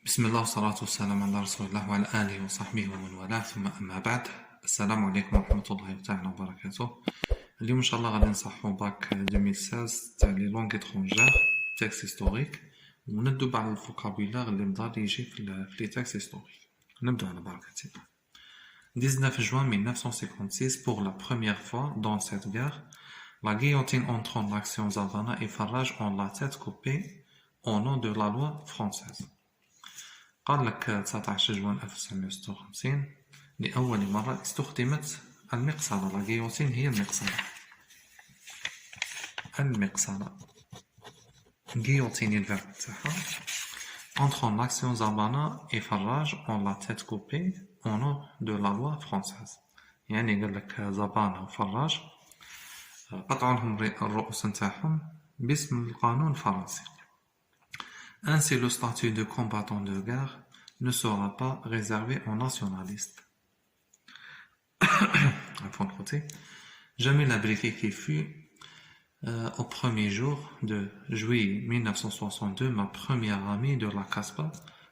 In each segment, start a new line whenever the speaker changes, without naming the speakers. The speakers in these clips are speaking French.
بسم الله والصلاة والسلام على رسول الله وعلى آله وصحبه ومن والاه ثم أما بعد. السلام عليكم ورحمة الله تعالى وبركاته. اليوم إن شاء الله غادي نصححو باك 2016 تاع لي لونغ étrangères تكست هيستوريك وندوب على الفوكابيلار اللي مضى يجي في لي تكست هيستوريك. نبدأ على بركة الله. 19 juin 1956, pour la première fois dans cette guerre, la guillotine entre en action. Zavana et Farage ont la tête coupée au nom de la loi française. قال لك 19 جوان 1956 لأول مرة استخدمت المقصلة. لا جيوتين هي المقصلة جيوتين الفيرب تاعها. Entre en action Zabana et Farage ont la tête coupée au nom de la loi française. يعني قال لك زبانة وفراج قطعوا لهم الرؤوس نتاعهم باسم القانون الفرنسي. Ainsi, le statut de combattant de guerre ne sera pas réservé aux nationalistes. Jamil Abriki qui fut au premier jour de juillet 1962 ma première amie de la Casbah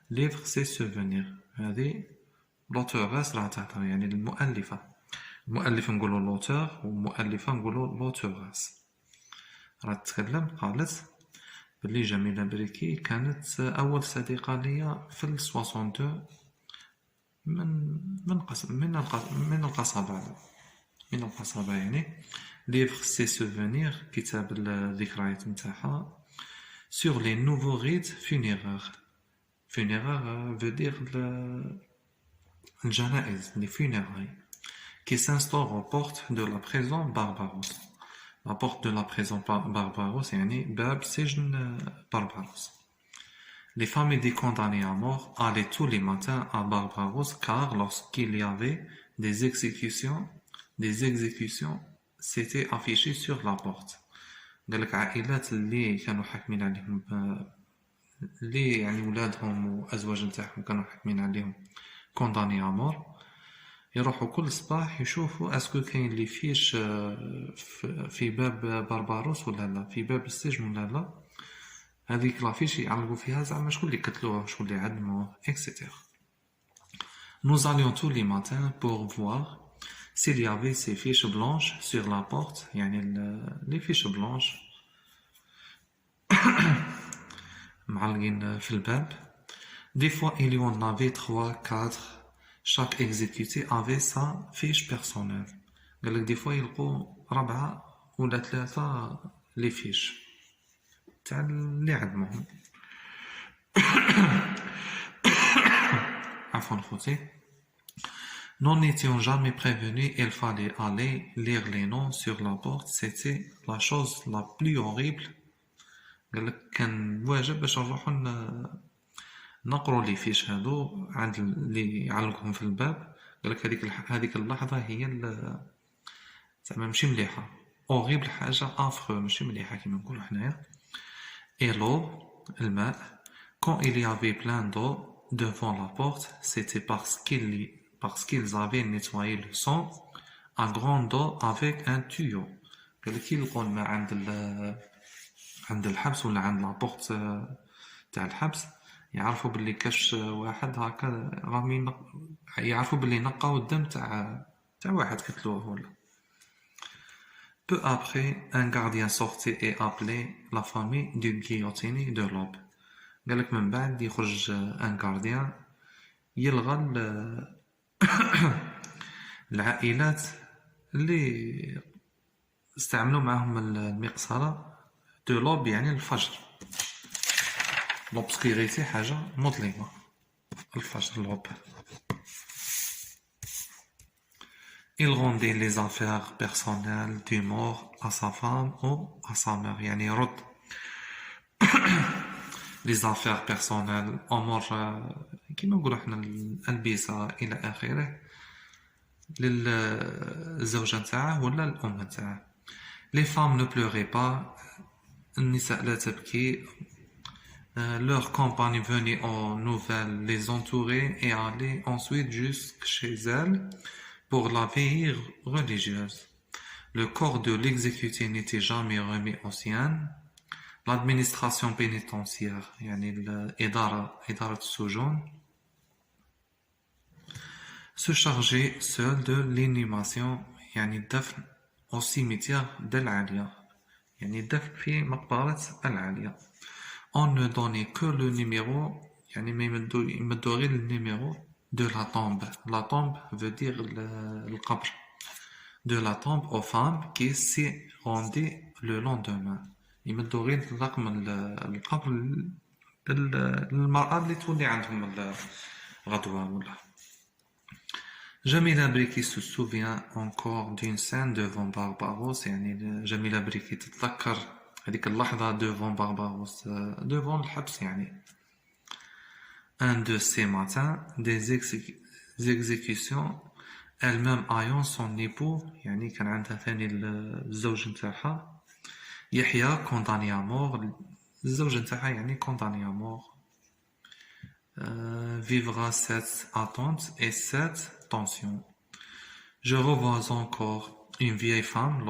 livre ses souvenirs. هذه l'auteuresse راه تعطي يعني المؤلفة. المؤلف نقولوا l'auteur ومؤلفة نقولوا l'auteuresse. راه تتكلم قالت بلي جميلة بريكي كانت أول صديقة ليا في 62 من القصبة يعني livre ses souvenirs كتاب الذكريات نتاعها sur les nouveaux rites funéraires. Funéraire veut dire الجنائز les funérailles qui s'instaurent aux portes de la prison Barbaros. La porte de la prison Barbaros, يعني باب سجن Barbaros. Les familles des condamnés à mort allaient tous les matins à Barbaros car lorsqu'il y avait des exécutions, c'était affiché sur la porte. قال لك عائلات اللي كانوا حاكمين عليهم اللي يعني ولادهم وأزواج نتاعهم كانوا حاكمين عليهم condamnés à mort يروحوا كل صباح يشوفوا اسكو كاين لي فيش في باب برباروس ولا لا، في باب السجن ولا لا. هذيك لافيش يعلقوا فيها زعما شكون اللي قتلوه شكون اللي عدموه etc. Nous allions tous les matins pour voir s'il y avait ces fiches blanches sur la porte يعني les fiches blanches معلقين في الباب. Des fois il y en avait 3-4. Chaque exécuté avait sa fiche personnelle. قال لك دي فوا يلقوا 4 ولا 3 لي فيش تاع اللي عدمهم. عفوا خوتي. Nous n'étions jamais prévenus, il fallait aller lire les noms sur la porte, c'était la chose la plus horrible. قال لك كان واجب باش نروحوا نقروا لي فيش هادو عند اللي يعلقهم في الباب. قال لك هذيك اللحظه هي زعما ماشي مليحه اوريبل حاجه افرو ماشي مليحه كيما نقولوا حنايا. ايلو الماء quand il y avait plein d'eau devant la porte c'était parce qu'ils avaient nettoyé le sang à grande eau avec un tuyau. قال لك يلقوا الماء عند الحبس ولا عند لابورت تاع الحبس يعرفوا باللي كاش واحد هكا راهم يعرفوا باللي نقاو الدم تاع واحد قتلوه ولا. Peu après, un gardien sortait et appelait la famille du guillotiné de l'aube. قال لك من بعد يخرج un gardien يلغى العائلات اللي استعملوا معهم المقصلة de l'aube يعني الفجر. l'obscurité حاجة مظلمة الفجر l'aube. Il rendait les affaires personnelles du mort à sa femme ou à sa mère يعني رد les affaires personnelles أمور كيما نقولوا احنا الألبسة إلى آخره للزوجة نتاعه ولا الأم نتاعه. Les femmes ne pleuraient pas النساء لا تبكي. Leurs compagnes venaient aux nouvelles, les entouraient et allaient ensuite jusque chez elles pour la veillée religieuse. Le corps de l'exécuté n'était jamais remis aux siennes. l'administration pénitentiaire يعني إدارة السجون se chargeait seul de l'inhumation يعني الدفن au cimetière d'Al-Alia يعني الدفن في مقبرة العالية. On ne donnait que le numéro يعني ما يمدوا غير le numéro de la tombe. La tombe veut dire le قبر. De la tombe aux femmes qui s'y rendaient le lendemain. يمدوا غير رقم القبر للمرأة اللي تولي عندهم الغدوة ولا. Jamila Briki se souvient encore d'une scène devant Barbaros يعني جميلة بريكي تتذكر هذيك اللحظة devant Barbaros devant الحبس يعني. Un de ces matins des exécutions elle-même ayant son époux يعني كان عندها ثاني الزوج نتاعها يحيى condamné à mort. الزوج نتاعها يعني condamné à mort. Vivra cette attente et cette tension. Je revois encore une vieille femme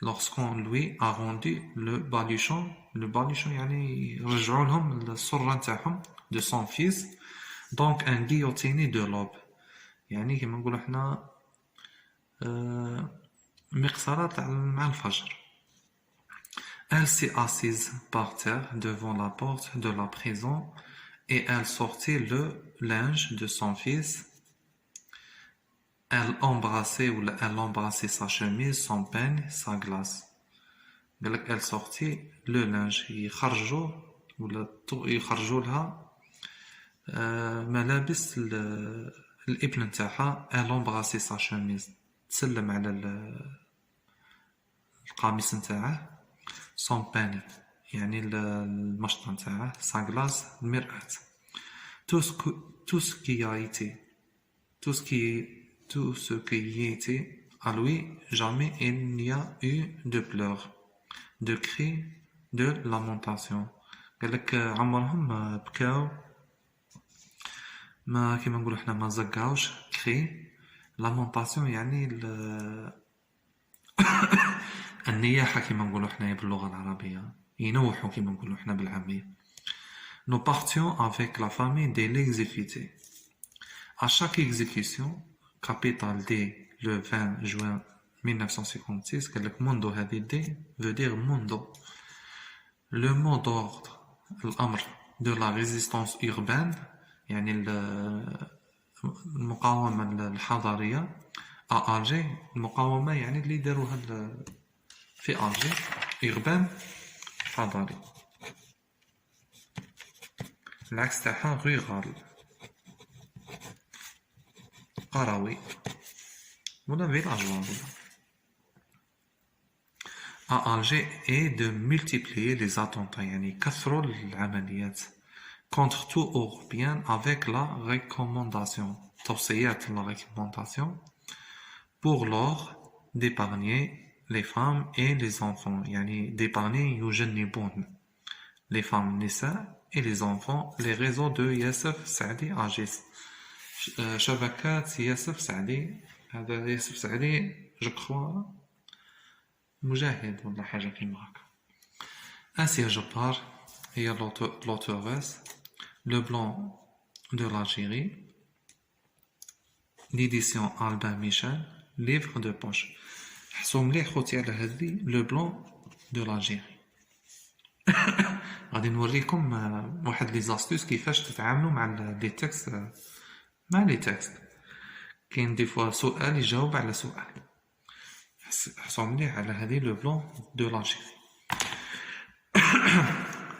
lorsqu'on lui a rendu le baluchon يعني رجعوا لهم السرة نتاعهم de son fils, donc un guillotiné de l'aube يعني كما نقولوا احنا مقصرة مع الفجر. Elle s'est assise par terre devant la porte de la prison et elle sortit le linge de son fils. Elle embrassait sa chemise, son peigne, sa glace. Elle sortit le linge. يخرجوا لها ملابس الابن نتاعها. Elle embrassait sa chemise. تسلم على القميص نتاعه. Son peigne يعني المشط نتاعه. Sa glace المرآة. Tout ce qui y était à lui, jamais il n'y a eu de pleurs, de cris, de lamentations. قال لك عمرهم ما بكاو ما كيما نقولوا احنا ما زقاوش كري. لامونتاسيون يعني النياحة كيما نقولوا احنا باللغة العربية ينوحوا كيما نقولوا احنا بالعامية. Nous partions avec la famille de l'exécuté. À chaque exécution, capitale D le 20 juin 1956, قال لك منذ هذه D veut dire منذ. Le mot d'ordre, الأمر de la résistance urbaine يعني المقاومة الحضارية à Alger. المقاومة يعني اللي داروها في ألجي. urbain حضاري. العكس تاعها rural قروي ولا فيلاجوا. à Alger et de multiplier les attentats يعني كثروا العمليات contre tout Européen avec la recommandation توصيات la recommandation pour l'ordre d'épargner les femmes et les enfants يعني d'épargner يجنبون les femmes النساء et les enfants. Les réseaux de ياسف سعدي agissent. شبكات ياسف سعدي. هذا ياسف سعدي je crois مجاهد ولا حاجة كيما هكا. Asia Jabbar هي l'auteuresse. Le blanc de l'Algérie. L'édition Albin Michel. Livre de poche. حسوا مليح خوتي على هذه le blanc de l'Algérie. غادي نوريكم واحد لي زاستوس كيفاش تتعاملوا مع لي تكست. مع لي تكست كاين دي فوا سؤال يجاوب على سؤال. حسوا مليح على هذه لو بلون دو لالجيري.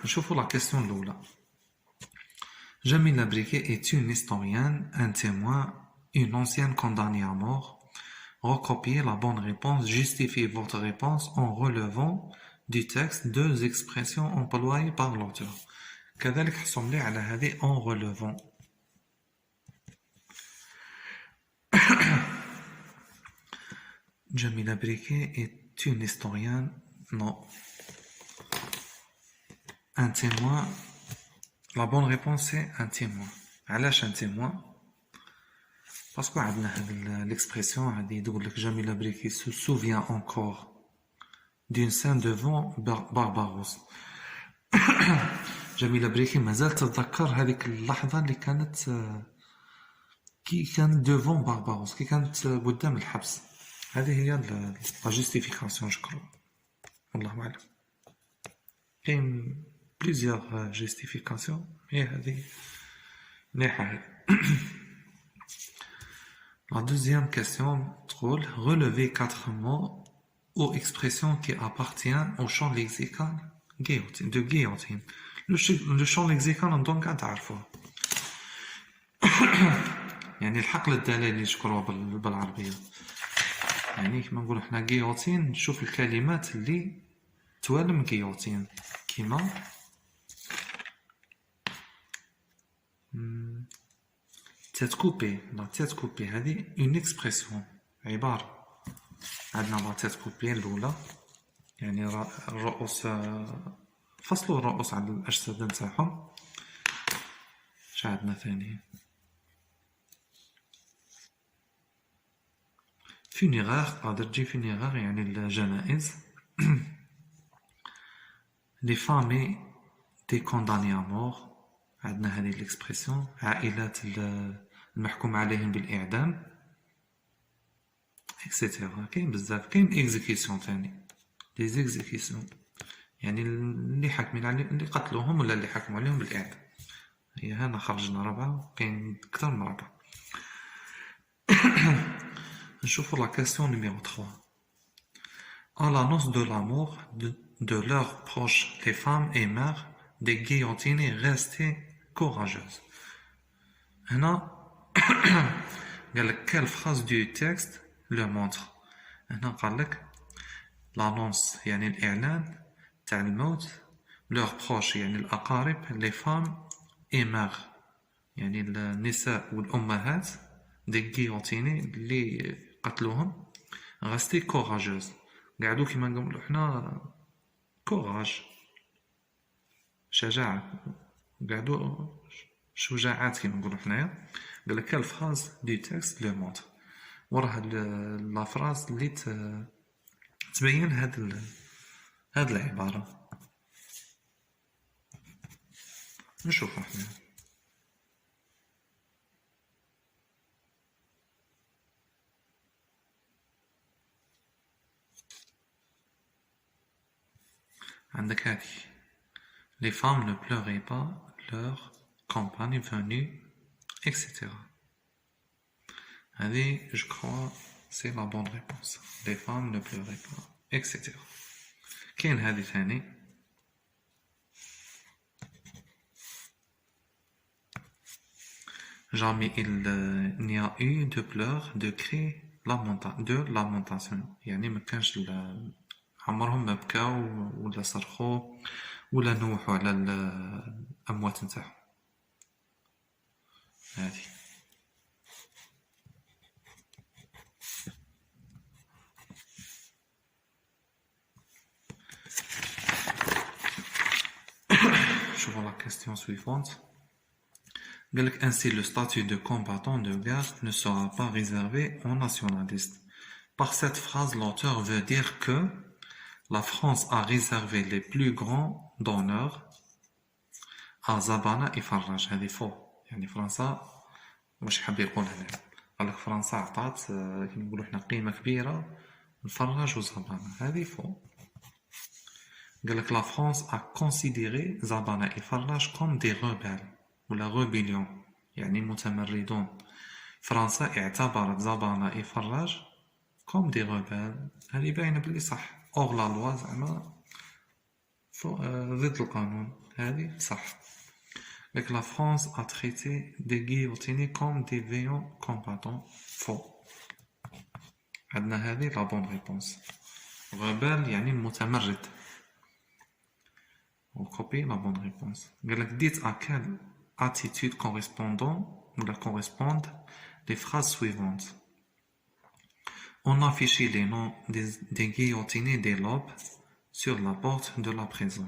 نشوفوا لا كيسيون الاولى. Jamila Briquet est une historienne, un témoin, une ancienne condamnée à mort. Recopiez la bonne réponse, justifiez votre réponse en relevant du texte deux expressions employées par l'auteur. كذلك حسوا مليح على هذه en relevant. Jamila Briquet est une historienne, non. Un témoin. La bonne réponse c'est un témoin. علاش un témoin? باسكو عندنا هاد l'expression هادي تقول لك Jamila Briquet se souvient encore d'une scène devant Barbaros. جميلة بريكي مازال تتذكر هذيك اللحظة اللي كانت كي كان devant Barbaros كي كانت قدام الحبس. هذه هي لا جوستيفيكاسيون شكرا والله أعلم. كاين بليزيور جوستيفيكاسيون هي هذه مليحة. La deuxième question تقول relevez 4 mots ou expressions qui appartiennent au champ lexical de guillotine. Le champ lexical نظن قاعد تعرفوه. يعني الحقل الدلالي اللي نشكروه بالعربية. يعني كما نقولوا حنا guillotine نشوف الكلمات اللي توالم guillotine كيما tête coupée. La tête coupée هذه une expression عبارة. عندنا لا tête coupée الأولى يعني الرؤوس فصلوا الرؤوس على الأجساد نتاعهم. اش عندنا ثاني؟ funéraire قادر تجي funéraire يعني الجنائز. les familles des condamnés à mort عندنا هذه الإكسبرسيون عائلات المحكوم عليهم بالإعدام اكسيتيرا. كاين بزاف. كاين اكزيكيسيون ثاني لي زيكزيكيسيون يعني اللي حاكمين عليهم اللي قتلوهم ولا اللي حكموا عليهم بالإعدام. هي هنا خرجنا 4 كاين أكثر من 4. نشوفوا la question numéro 3. À l'annonce de la mort de leurs proches, les femmes et mères des guillotinés restaient courageuses. هنا قال لك quelle phrase du texte le montre. هنا قال لك l'annonce يعني الإعلان تاع الموت leurs proches يعني الأقارب les femmes et mères يعني النساء والأمهات des guillotinés اللي قتلوهم restaient courageuses قعدوا كما نقولوا حنا كوراج شجاعة قعدوا شجاعات كما نقولوا حنايا. قال لك quelle phrase du texte le montre. وراه هاد لا فراز اللي تبين هاد العبارة. نشوفوا حنا عندك هذه les femmes ne pleuraient pas leur compagne venue etc. هذه je crois c'est la bonne réponse. les femmes ne pleuraient pas etc. كاين هذه ثاني jamais il n'y a eu de pleurs de cris de lamentation يعني ما كانش عمرهم ما بكاو ولا صرخوا ولا نوحوا على الأموات نتاعهم. هذه شوفوا la question suivante. قال لك ainsi le statut de combattant de guerre ne sera pas réservé aux nationalistes. Par cette phrase, l'auteur veut dire que la France a réservé les plus grands d'honneur à Zabana et Farraj. هذه فو يعني فرنسا واش حاب يقول هنا. قال لك فرنسا عطات كما نقولوا حنا قيمة كبيرة لفراج وزبانة. هذه فو. قال لك la France a considéré Zabana et Farraj comme des rebelles ولا rébellion يعني متمردون. فرنسا اعتبرت زبانة et Farraj comme des rebelles. هذه باينة بلي صح hors la loi زعما ضد القانون. هذه صح. لك la France a traité des guillotinés comme des vaillants combattants. faux. عندنا هذه la bonne réponse. rebelle يعني متمرد. On copie la bonne réponse. قال لك dites à quelle attitude correspondent les phrases suivantes. On affichait les noms des guillotinés des lobes sur la porte de la prison.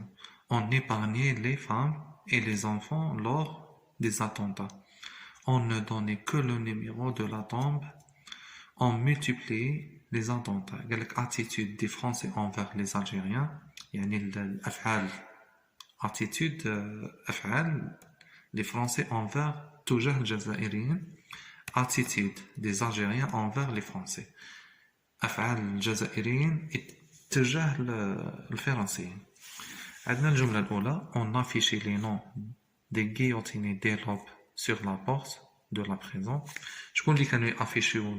On épargnait les femmes et les enfants lors des attentats. On ne donnait que le numéro de la tombe. On multipliait les attentats. Attitude des Français envers les Algériens. يعني الأفعال attitude أفعال les Français envers تجاه الجزائريين. Attitude des Algériens envers les Français. أفعال الجزائريين تجاه الفرنسيين. عندنا الجملة الأولى on affiche les noms des guillotinés d'Europe sur la porte de la prison. شكون اللي كانوا يافيشيو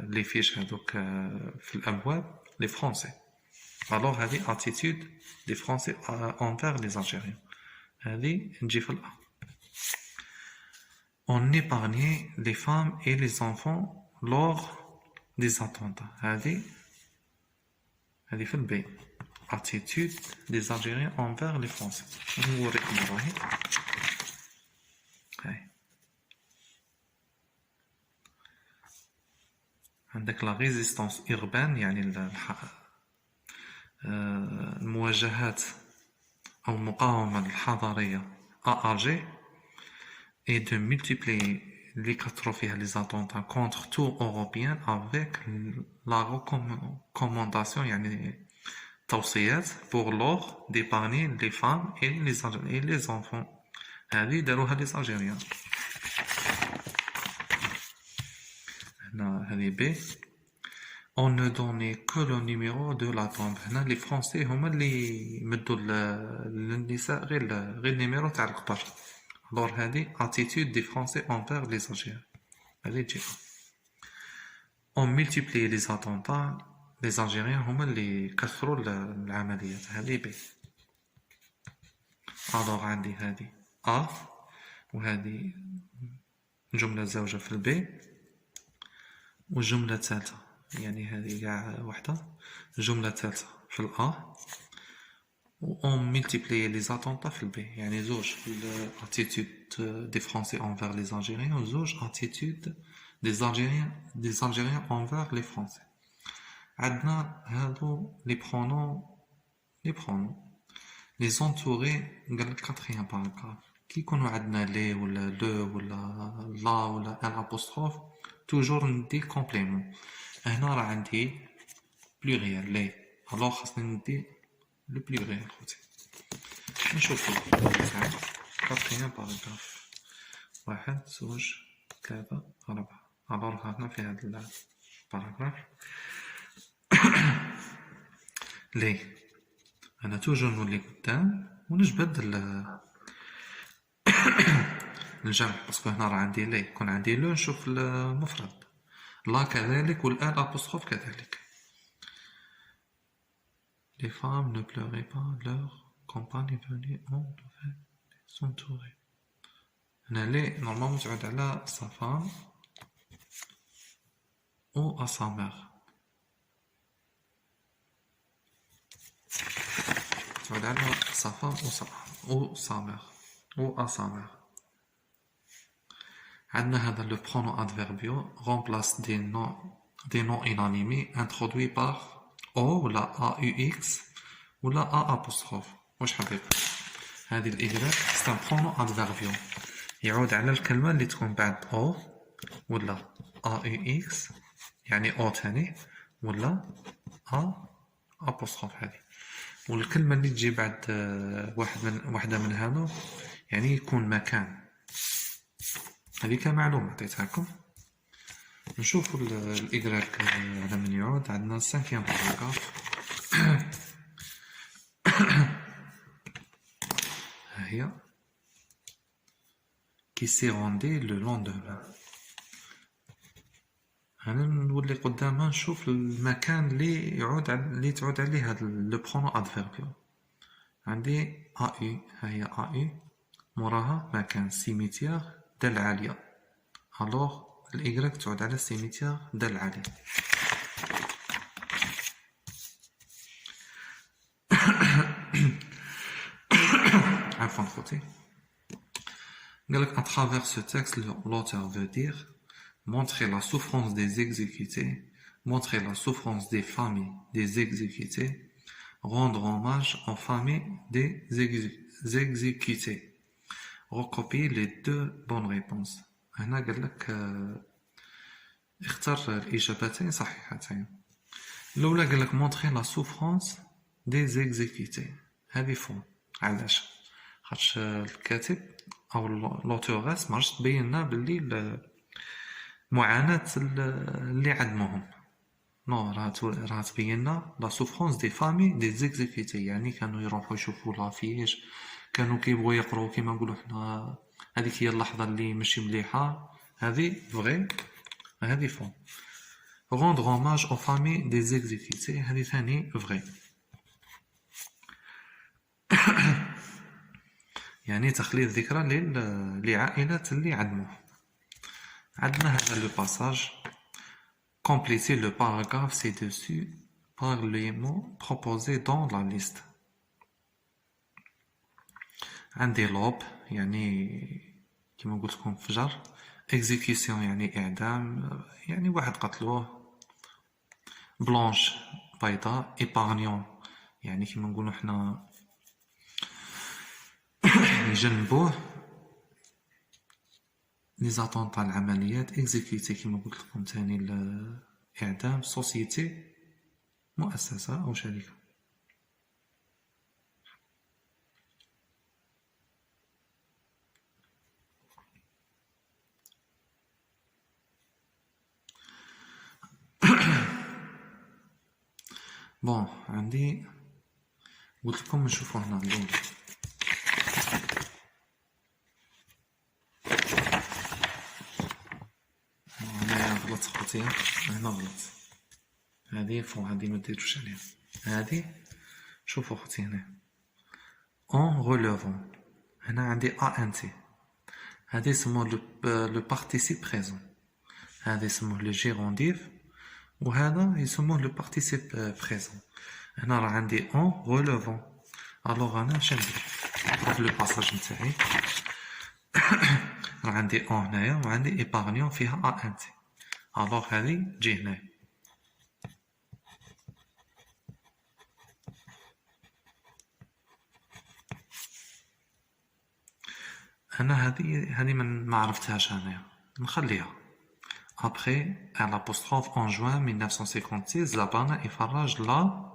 لي فيش هذوك في الأبواب؟ les Français. alors هذه attitude des Français envers les Algériens. هذه نجي في الأ. on épargnait les femmes et les enfants lors des attentats. هذه في البي. attitude des Algériens envers les Français. نوريكم راهي. هاي. عندك la résistance urbaine يعني المواجهات أو المقاومة الحضارية à Alger et de multiplier les catastrophes les attentats contre tout Européen avec la recommandation يعني توصيات pour l'ordre d'épargner les femmes et les enfants. هذه داروها les Algériens. هنا هذه B. on ne donnait que le numéro de la tombe. هنا les Français هما اللي مدوا للنساء غير النيميرو تاع القبر. alors هذه attitude des Français envers les Algériens. هذه تجي. on multipliait les attentats. les Algériens هما اللي كثروا العمليات. هذه B. alors عندي هذه A وهذه جملة زوجة في البي والجملة الثالثة يعني هذه كاع وحدة. الجملة الثالثة في الأ on multipliait les attentats في البي يعني زوج attitude des Français envers les Algériens وزوج attitude des Algériens envers les Français. عندنا هادو les pronoms les entourés قال لك quatrième paragraphe كي يكونوا عندنا لي ولا لو ولا لا ولا ان apostrophe toujours ندي complément. هنا راه عندي pluriel لي alors خاصني ندي le pluriel خوتي. نشوفوا quatrième paragraphe 1 2 3 4 alors هنا في هذا الباراغراف لي أنا توجور نولي قدام ونجبد الجمع باسكو هنا راه عندي لي يكون عندي لو نشوف المفرد لا كذلك والآن أبوستروف كذلك. les femmes ne pleuraient pas leur compagne venait en nouvelle s'entourer. هنا لي نورمالمون تعود على sa femme ou à sa mère. تعود على sa femme ou sa mère ou à sa mère. عندنا هذا le pronom adverbial remplace des noms inanimés introduits par O ولا AUX ولا A apostrophe. واش حبيت هذه الإجابة c'est un pronom adverbial يعود على الكلمة اللي تكون بعد O ولا AUX يعني O تاني ولا A apostrophe هذه. والكلمة اللي تجي بعد واحدة من هذو يعني يكون مكان. هذه كمعلومة عطيتها لكم. نشوفوا الإدراك على من يعود. عندنا 5e باراغراف ها هي qui s'est rendu le lendemain. هنا نولي قدامها نشوف المكان اللي تعود عليه هذا لو برونو ادفيربيال. عندي ا يو ها هي ا يو موراها مكان سيميتير دال عالية. الوغ الإيكغيك تعود على سيميتير دال عالية. عفوا خوتي. قالك à travers ce texte l'auteur veut dire montrer la souffrance des exécutés, montrer la souffrance des familles des exécutés, rendre hommage aux familles des exécutés. Recopier les 2 bonnes réponses. هنا قال لك اختار الإجابتين صحيحتين. الأولى قال لك montrer la souffrance des exécutés. هذه فون. علاش؟ خاطش الكاتب أو لوتوغاس مرجش تبين لنا باللي معاناة اللي عدموهم. نو راه تبين لنا لا سوفرونس دي فامي دي زيكزيكوتي، يعني كانوا يروحوا يشوفوا لافيش، كانوا كيبغوا يقراو كيما نقولوا حنا هذيك هي اللحظة اللي ماشي مليحة. هذه فغي، هذه فون. rendre hommage aux familles des exécutés هذه ثاني فغي. يعني تخليد ذكرى لعائلات اللي عدموه. عندنا هذا لو باساج. Complétez le paragraphe ci-dessus par les mots proposés dans la liste. عندي لوب يعني كما قلت لكم فجر، exécution يعني إعدام، يعني واحد قتلوه، بلانش بيضاء، épargnant يعني كما نقولوا حنا يجنبوه، لي زاتونطا العمليات، exécuté كما قلت لكم تاني الإعدام، سوسيتي مؤسسة أو شركة. بون عندي قلت لكم نشوفوا هنا الأول. هنايا غلط خوتي، هنا غلط، هذه فوق، هذه مديروش عليها. هذه شوفوا خوتي هنا en relevant، هنا عندي ANT، هذه يسموه لو بارتيسيب بريزون، هذا يسموه لو جيرونديف، وهذا يسموه لو بارتيسيب بريزون. هنا راه عندي en relevant، الوغ انا اش ندير في لو باساج نتاعي؟ راه عندي en هنايا وعندي épargnant فيها ANT، الوغ هذه تجي هنايا. انا هذه ما عرفتهاش هنايا، نخليها. Après, à l'apostrophe en juin 1956 زابانا إفراج لا،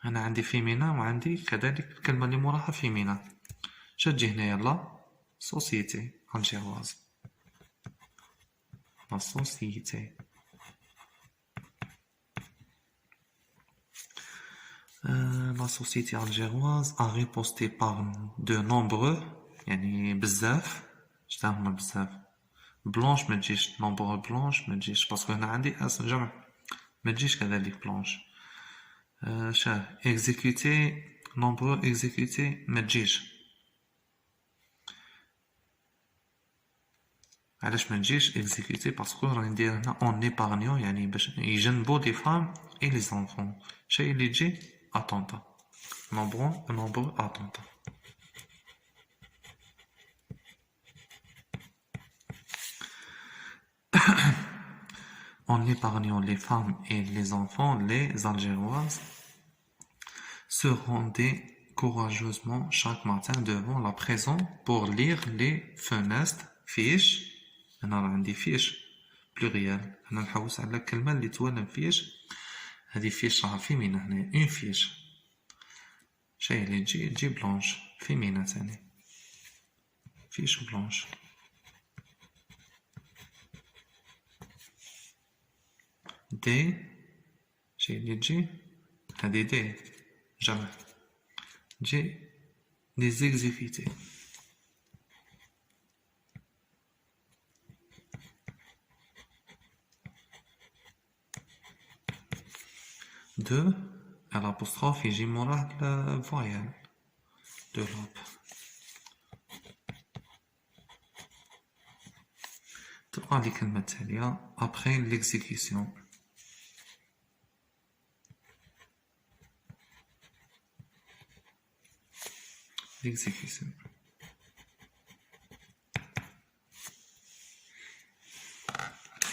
أنا عندي فيمينا وعندي كذلك الكلمة اللي موراها فيمينا، شتجي هنايا لا سوسيتي الجيرواز، لا سوسيتي. La société algéroise a riposté par de nombreux يعني بزاف، شتا هما بزاف، بلونش ما تجيش، نومبر بلونش ما تجيش باسكو هنا عندي اسم جمع ما تجيش كذلك بلونش. شاه اكزيكوتي، نومبر اكزيكوتي ما تجيش. علاش ما تجيش اكزيكوتي؟ باسكو راني ندير هنا اون ايبارنيون يعني باش يجنبو لي فام اي لي زونفون. شي اللي تجي اتونتا، نومبر اتونتا. En épargnant les femmes et les enfants, les Algéroises se rendaient courageusement chaque matin devant la prison pour lire les funestes fiches. أنا راه عندي فيش بلوريال، أنا نحوس على الكلمة اللي توالم فيش، هذه فيش راه فيمينا هنا، اون فيش، شي اللي تجي بلونش فيمينا تاني، فيش بلونش. دي شي اللي تجي هذه دي جمع، تجي دي زيكزيكوتي. دو الابوستروف يجي موراه الفويال دو لوب. تبقى لي الكلمة التالية après l'exécution. l'exécution.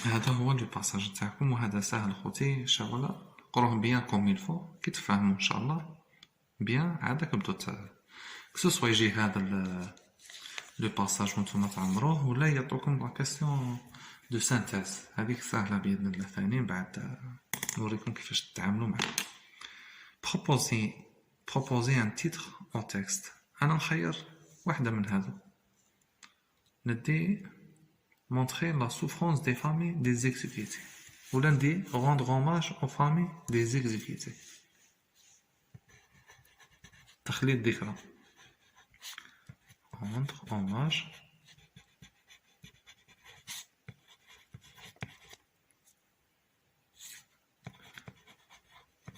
هذا هو لو باساج تاعكم، وهذا سهل خوتي ان شاء الله، قروه بيان كوم يلفو كي تفهموا ان شاء الله بيان. عادك بدو كسوسوا يجي هذا لو باساج وانتم تعمروه، ولا يعطوكم لا كاستيون دو سانتيز، هذيك سهله باذن الله ثاني بعد نوريكم كيفاش تتعاملوا معاه. proposer un titre en texte. انا نخير واحده من هذو. ندي montrer la souffrance des familles des exécutés. ولا ندي rendre hommage aux familles des exécutés. تخليد ذكرى. rendre hommage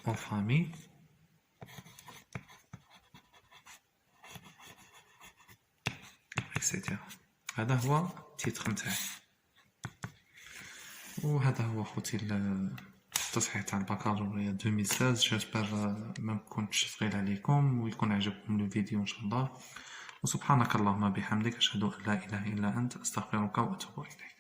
aux familles etc. هذا هو التيتر نتاعي. وهذا هو خوتي التصحيح تاع البكالوريا 2016. جيسبر ما كنتش ثقيل عليكم ويكون عجبكم الفيديو ان شاء الله. وسبحانك اللهم بحمدك اشهد ان لا اله الا انت استغفرك واتوب اليك.